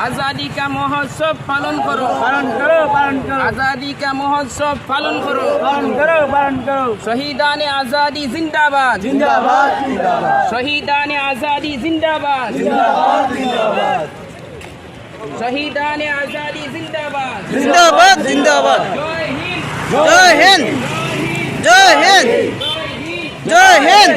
आज़ादी का महोत्सव पालन करो, आज़ादी का महोत्सव पालन करो। शहीदान आज़ादी जिंदाबाद, शहीदान आज़ादी जिंदाबाद, शहीदान आज़ादी जिंदाबाद, जिंदाबाद। जय हिंद, जय हिंद, जय हिंद।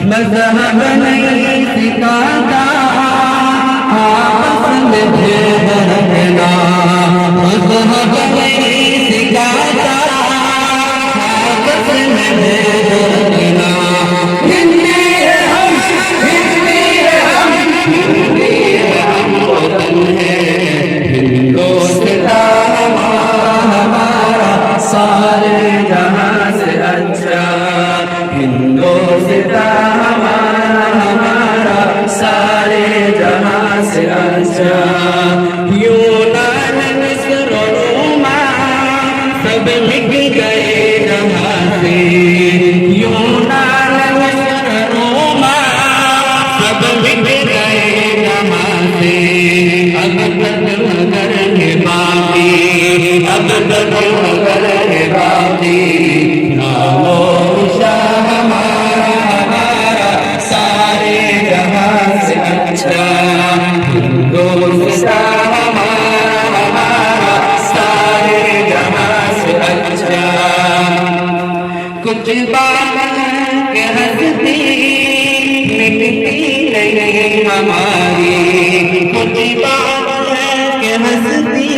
मज़हब नहीं सिखाता आपस में भेद रखना, मज़हब नहीं सिखाता आपस में भेद रखना। हिंदी है हम, हिंदी है हम, हिंदी है हम, वतन है हिंदुस्तान हमारा सारे जहां से अच्छा, हिंदुस्तान हमारा सारे जहां से अच्छा। यूनान मिस्र रोमा सब मिट गए जहां से, यूनान मिस्र रोमा सब मिट गए जहां से। अब तक मगर है बाकी, अब तक मगर है बाकी, नामो शाह हमारा सारे जहां से अच्छा, हिंदुस्तान हमारा सारे जहां से अच्छा। कुछ बात के हंसती मिटती नहीं हमारी, कुछ बात के हंसती